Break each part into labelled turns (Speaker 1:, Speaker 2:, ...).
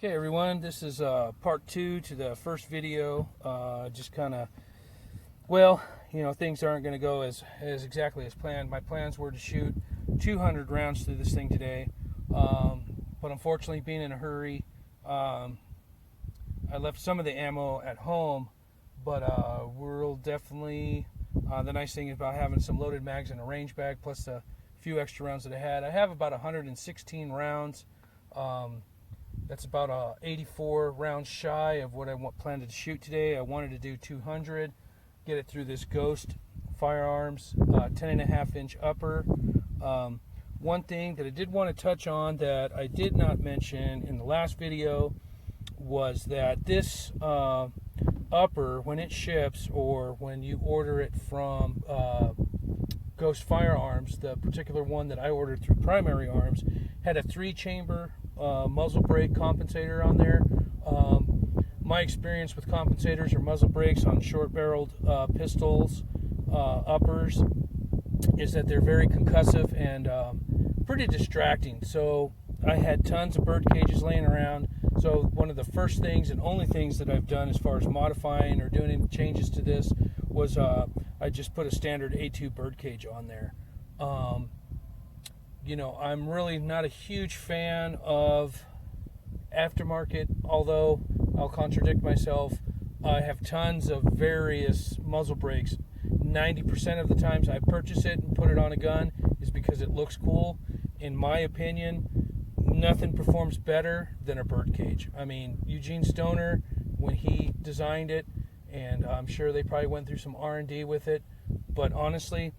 Speaker 1: Okay everyone, this is part 2 to the first video. Just kind of, well, things aren't going to go as exactly as planned. My plans were to shoot 200 rounds through this thing today, but unfortunately, being in a hurry, I left some of the ammo at home, but we'll definitely, the nice thing about having some loaded mags in a range bag, plus a few extra rounds that I have about 116 rounds. That's about 84 rounds shy of what I planned to shoot today. I wanted to do 200, get it through this Ghost Firearms 10.5-inch upper. One thing that I did want to touch on that I did not mention in the last video was that this upper, when it ships or when you order it from Ghost Firearms, the particular one that I ordered through Primary Arms, had a 3-chamber muzzle brake compensator on there. My experience with compensators or muzzle brakes on short-barreled pistols, uppers, is that they're very concussive and pretty distracting. So I had tons of bird cages laying around. So one of the first things and only things that I've done as far as modifying or doing any changes to this was I just put a standard A2 bird cage on there. I'm really not a huge fan of aftermarket, although I'll contradict myself. I have tons of various muzzle brakes. 90% of the times I purchase it and put it on a gun is because it looks cool. In my opinion, nothing performs better than a bird cage. I mean, Eugene Stoner, when he designed it, and I'm sure they probably went through some R&D with it, but honestly,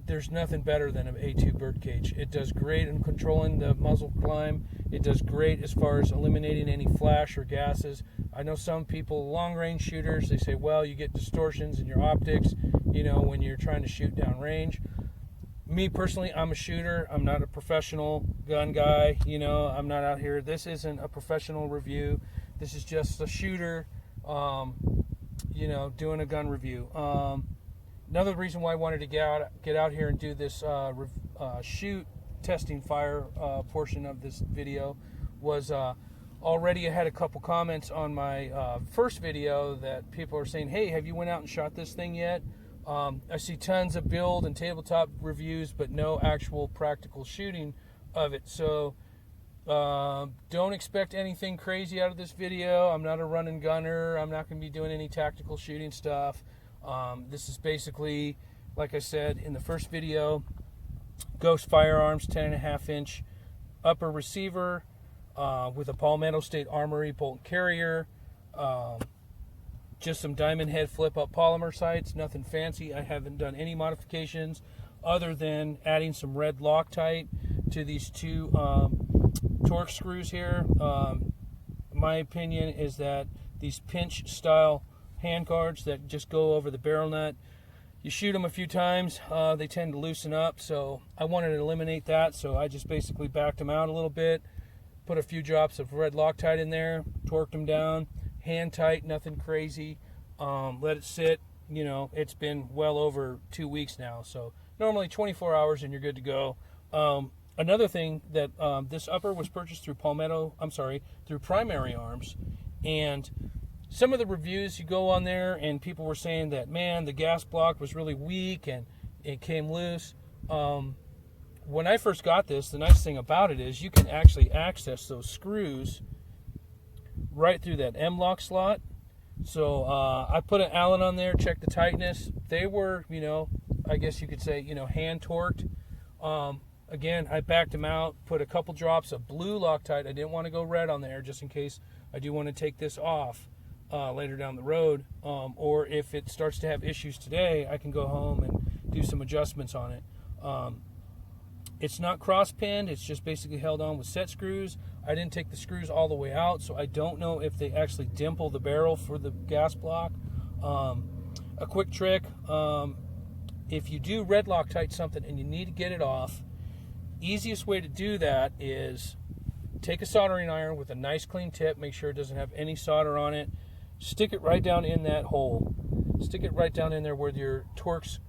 Speaker 1: there's nothing better than an A2 bird cage. It does great in controlling the muzzle climb. It does great as far as eliminating any flash or gases. I know some people, long-range shooters, they say, well, you get distortions in your optics, when you're trying to shoot down range. Me personally, I'm a shooter. I'm not a professional gun guy. I'm not out here. This isn't a professional review. This is just a shooter, doing a gun review. Another reason why I wanted to get out here and do this shoot testing fire portion of this video was already I had a couple comments on my first video that people are saying, hey, have you went out and shot this thing yet? I see tons of build and tabletop reviews, but no actual practical shooting of it. So don't expect anything crazy out of this video. I'm not a run and gunner. I'm not going to be doing any tactical shooting stuff. This is basically, like I said in the first video, Ghost Firearms 10.5-inch upper receiver with a Palmetto State Armory bolt carrier, just some diamond head flip-up polymer sights, nothing fancy. I haven't done any modifications other than adding some red Loctite to these two torque screws here. My opinion is that these pinch style hand guards that just go over the barrel nut, you shoot them a few times, they tend to loosen up, so I wanted to eliminate that. So I just basically backed them out a little bit, put a few drops of red Loctite in there, torqued them down, hand tight, nothing crazy. Let it sit. It's been well over 2 weeks now, so normally 24 hours and you're good to go. Another thing that this upper was purchased through through Primary Arms, and some of the reviews you go on there and people were saying that, man, the gas block was really weak and it came loose. When I first got this, the nice thing about it is you can actually access those screws right through that M-lock slot. So I put an Allen on there, checked the tightness. They were, I guess you could say, hand torqued. Again, I backed them out, put a couple drops of blue Loctite. I didn't want to go red on there just in case I do want to take this off later down the road, or if it starts to have issues today, I can go home and do some adjustments on it. It's not cross pinned, it's just basically held on with set screws. I didn't take the screws all the way out, so I don't know if they actually dimple the barrel for the gas block. A quick trick, if you do red Loctite something and you need to get it off, easiest way to do that is take a soldering iron with a nice clean tip, make sure it doesn't have any solder on it, stick it right down in that hole. Stick it right down in there where your Torx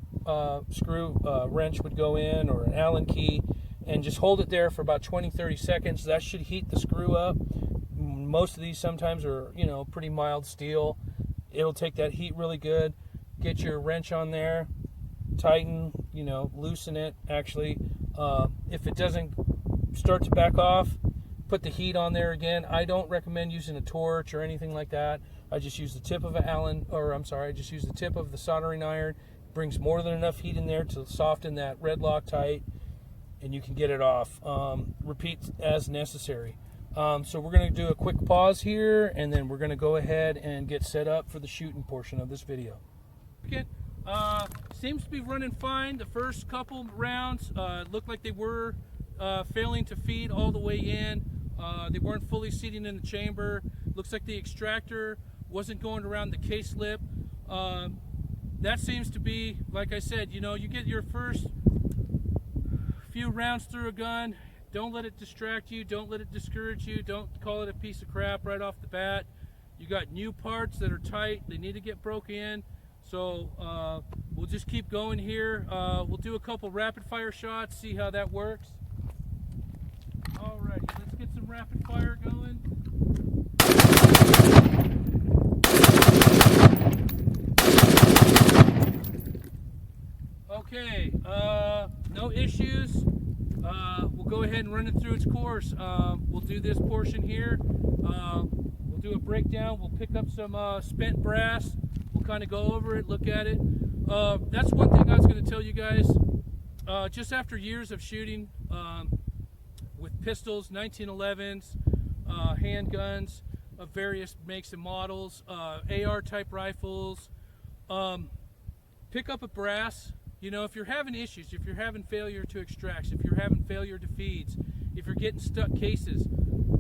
Speaker 1: screw wrench would go in, or an Allen key, and just hold it there for about 20-30 seconds. That should heat the screw up most of these sometimes are, you know, pretty mild steel. It'll take that heat really good. Get your wrench on there, tighten, you know, loosen it actually. If it doesn't start to back off, put the heat on there again. I don't recommend using a torch or anything like that. I just use the tip of I just use the tip of the soldering iron. It brings more than enough heat in there to soften that red Loctite, and you can get it off. Repeat as necessary. So we're going to do a quick pause here, and then we're going to go ahead and get set up for the shooting portion of this video. Seems to be running fine. The first couple rounds looked like they were failing to feed all the way in. They weren't fully seating in the chamber. Looks like the extractor wasn't going around the case lip. That seems to be, like I said, you know, you get your first few rounds through a gun. Don't let it distract you. Don't let it discourage you. Don't call it a piece of crap right off the bat. You got new parts that are tight. They need to get broke in. So we'll just keep going here. We'll do a couple rapid fire shots, see how that works. Alrighty, let's get some rapid fire going. Okay, no issues. We'll go ahead and run it through its course. We'll do this portion here. We'll do a breakdown. We'll pick up some spent brass. We'll kind of go over it, look at it. That's one thing I was going to tell you guys. Just after years of shooting with pistols, 1911s, handguns of various makes and models, AR type rifles, pick up a brass. You know, if you're having issues, if you're having failure to extracts, if you're having failure to feeds, if you're getting stuck cases,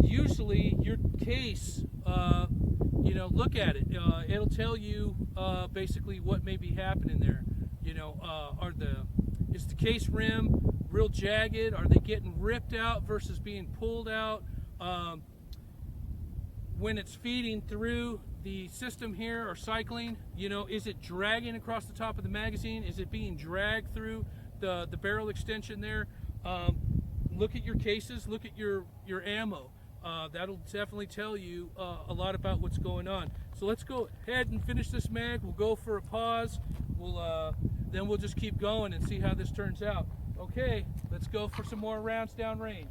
Speaker 1: usually your case, you know, look at it. It'll tell you basically what may be happening there. You know, is the case rim real jagged? Are they getting ripped out versus being pulled out? When it's feeding through the system here or cycling, you know, is it dragging across the top of the magazine? Is it being dragged through the barrel extension there? Look at your cases, look at your ammo. That'll definitely tell you a lot about what's going on. So let's go ahead and finish this mag. We'll go for a pause. Then we'll just keep going and see how this turns out. Okay, let's go for some more rounds downrange.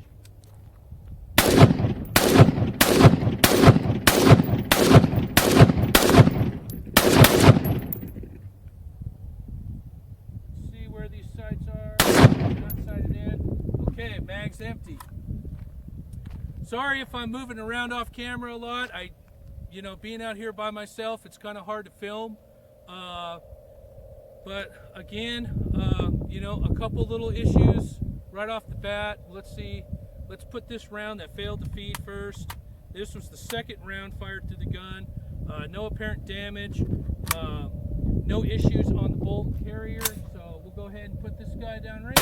Speaker 1: See where these sights are. Not sighted in. Okay, mag's empty. Sorry if I'm moving around off camera a lot. You know, being out here by myself, it's kind of hard to film. But again, you know, a couple little issues right off the bat. Let's see. Let's put this round that failed to feed first. This was the second round fired through the gun. No apparent damage. No issues on the bolt carrier. So we'll go ahead and put this guy down range.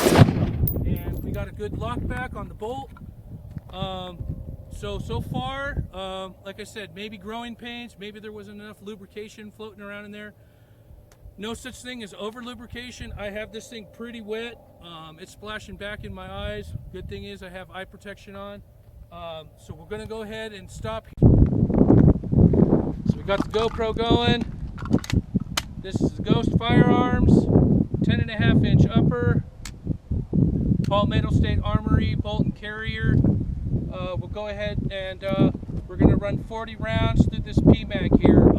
Speaker 1: And we got a good lock back on the bolt. So far, like I said, maybe growing pains. Maybe there wasn't enough lubrication floating around in there. No such thing as over lubrication. I have this thing pretty wet. It's splashing back in my eyes. Good thing is I have eye protection on. So we're gonna go ahead and stop. So we got the GoPro going. This is Ghost Firearms, 10.5 inch upper, Palmetto State Armory bolt and carrier. We'll go ahead and we're gonna run 40 rounds through this PMAG here.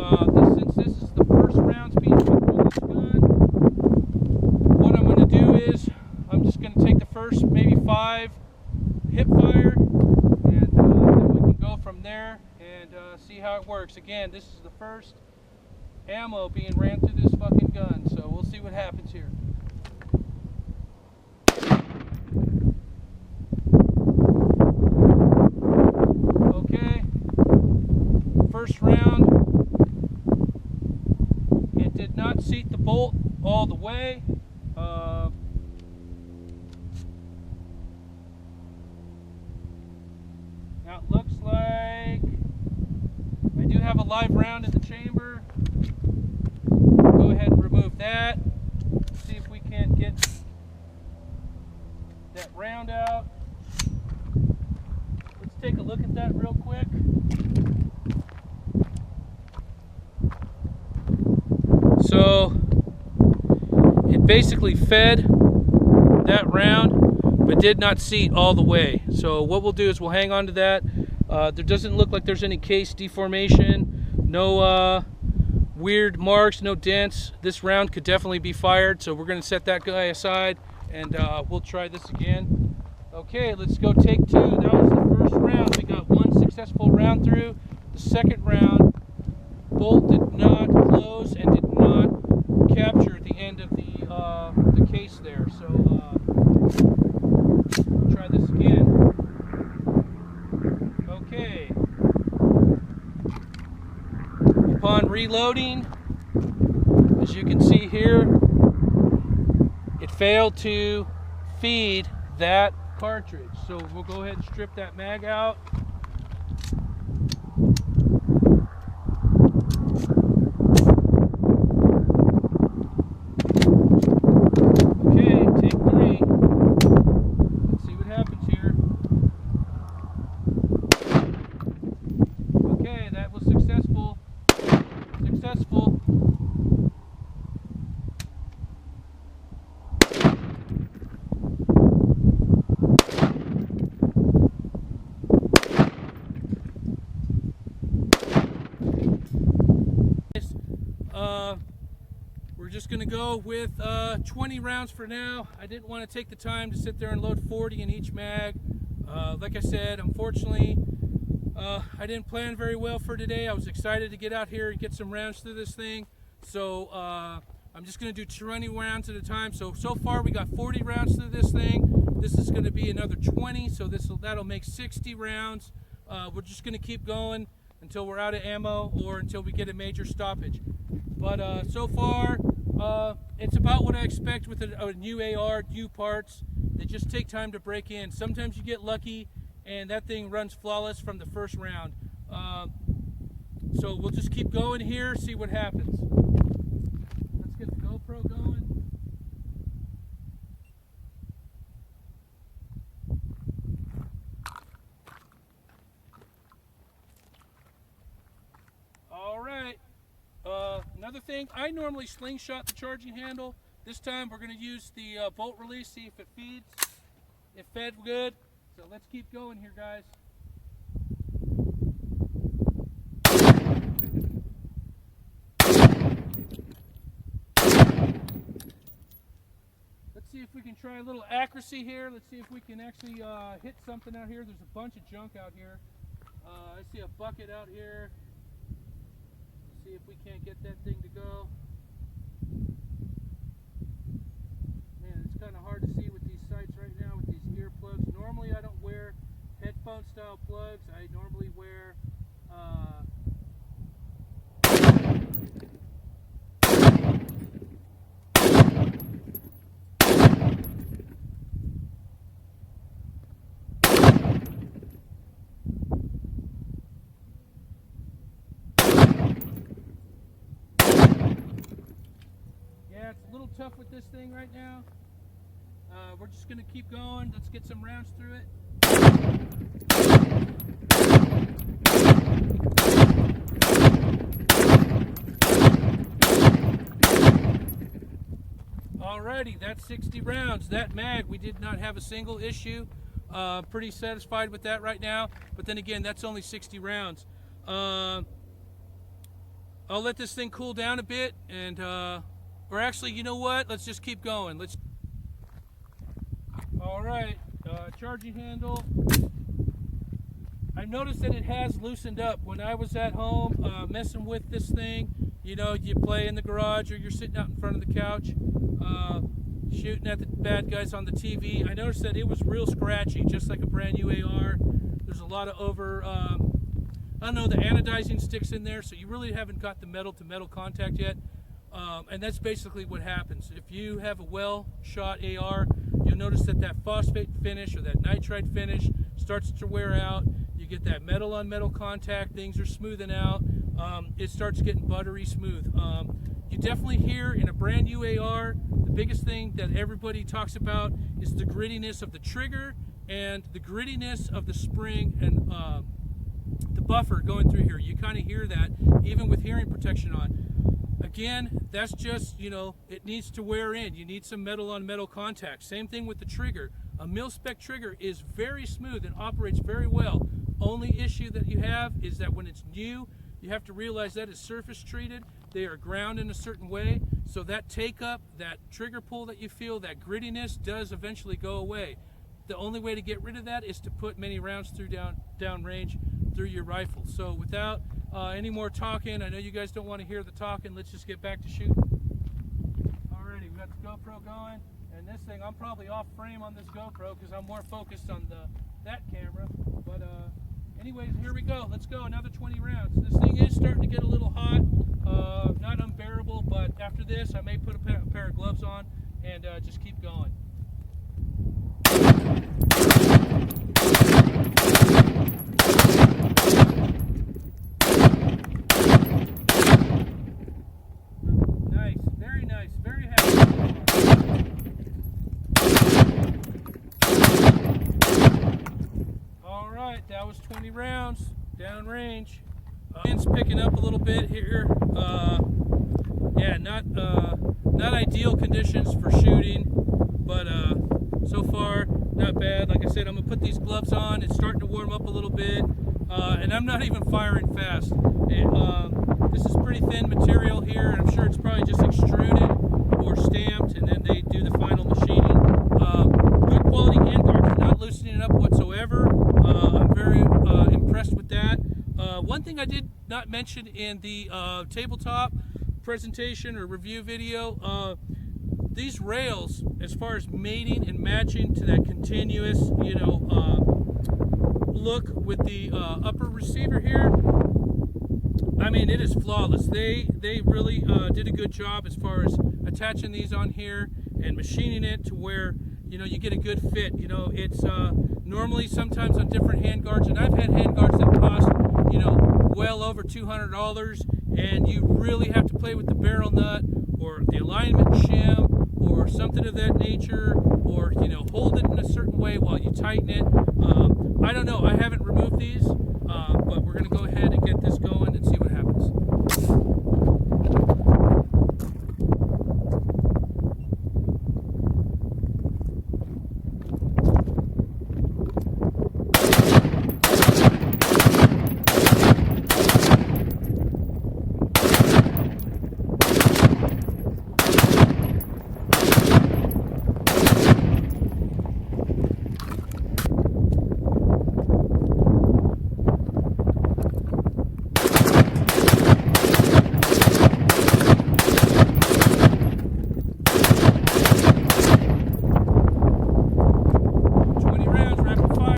Speaker 1: Since this is the first rounds being shot with this gun, what I'm gonna do is I'm just gonna take the first maybe 5 hip fire, and then we can go from there and see how it works. Again, this is the first ammo being ran through this fucking gun, so we'll see what happens here. Okay, first round, it did not seat the bolt all the way. Now it looks like I do have a live round in the chamber. Go ahead and remove that. See if we can't get that round out. Let's take a look at that real quick. basically fed that round, but did not seat all the way. So what we'll do is we'll hang on to that. There doesn't look like there's any case deformation, no weird marks, no dents. This round could definitely be fired, so we're going to set that guy aside, and we'll try this again. Okay, let's go take two. That was the first round. We got one successful round through. The second round, bolt did not close and did not capture at the end of the case there. So we'll try this again. Okay. Upon reloading, as you can see here, it failed to feed that cartridge. So we'll go ahead and strip that mag out. Okay, take three. Let's see what happens here. Okay, that was successful. Successful. We're just going to go with 20 rounds for now. I didn't want to take the time to sit there and load 40 in each mag. Like I said, unfortunately, I didn't plan very well for today. I was excited to get out here and get some rounds through this thing. So I'm just going to do 20 rounds at a time. So far we got 40 rounds through this thing. This is going to be another 20, so that'll make 60 rounds. We're just going to keep going until we're out of ammo or until we get a major stoppage. But so far, it's about what I expect with a new AR, new parts. They just take time to break in. Sometimes you get lucky and that thing runs flawless from the first round. So we'll just keep going here, see what happens. Let's get the GoPro going. All right. Another thing, I normally slingshot the charging handle. This time we're going to use the bolt release, see if it feeds. It fed good. So let's keep going here, guys. Let's see if we can try a little accuracy here. Let's see if we can actually hit something out here. There's a bunch of junk out here. I see a bucket out here. Let's see if we can't get that thing to go. Man, it's kind of hard to see with these sights right now with these earplugs. Normally I don't wear headphone style plugs. I normally wear yeah, it's a little tough with this thing right now. We're just going to keep going. Let's get some rounds through it. Alrighty, that's 60 rounds. That mag, we did not have a single issue. Pretty satisfied with that right now. But then again, that's only 60 rounds. I'll let this thing cool down a bit, and or actually, you know what? Let's just keep going. All right, charging handle. I've noticed that it has loosened up. When I was at home messing with this thing, you know, you play in the garage or you're sitting out in front of the couch shooting at the bad guys on the TV. I noticed that it was real scratchy, just like a brand new AR. There's a lot of I don't know, the anodizing sticks in there, so you really haven't got the metal to metal contact yet. And that's basically what happens. If you have a well-shot AR, you'll notice that phosphate finish or that nitride finish starts to wear out. You get that metal on metal contact, things are smoothing out. It starts getting buttery smooth. You definitely hear in a brand new AR, the biggest thing that everybody talks about is the grittiness of the trigger and the grittiness of the spring and the buffer going through here. You kind of hear that even with hearing protection on. Again, that's just, you know, it needs to wear in. You need some metal on metal contact. Same thing with the trigger. A Milspec trigger is very smooth and operates very well. Only issue that you have is that when it's new, you have to realize that it's surface treated. They are ground in a certain way, so that take up, that trigger pull that you feel, that grittiness does eventually go away. The only way to get rid of that is to put many rounds through down range through your rifle. So without any more talking, I know you guys don't want to hear the talking, let's just get back to shooting. Alrighty, we got the GoPro going, and this thing, I'm probably off frame on this GoPro because I'm more focused on that camera, but anyways, here we go. Let's go, another 20 rounds. This thing is starting to get a little hot, not unbearable, but after this I may put a pair of gloves on and just keep going. Nice, very happy. All right, that was 20 rounds downrange. Wind's picking up a little bit here. Yeah, not ideal conditions for shooting, but so far not bad. Like I said, I'm gonna put these gloves on. It's starting to warm up a little bit, and I'm not even firing fast. This is pretty thin material here, and I'm sure it's probably just extruded or stamped, and then they do the final machining. Good quality handguards, not loosening up whatsoever. I'm very impressed with that. One thing I did not mention in the tabletop presentation or review video, these rails, as far as mating and matching to that continuous, you know, look with the upper receiver here, I mean, it is flawless. They really did a good job as far as attaching these on here and machining it to where, you know, you get a good fit. You know, it's normally sometimes on different handguards, and I've had handguards that cost, you know, well over $200, and you really have to play with the barrel nut or the alignment shim or something of that nature, or, you know, hold it in a certain way while you tighten it. I don't know, I haven't removed these, but we're going to go ahead and get this going and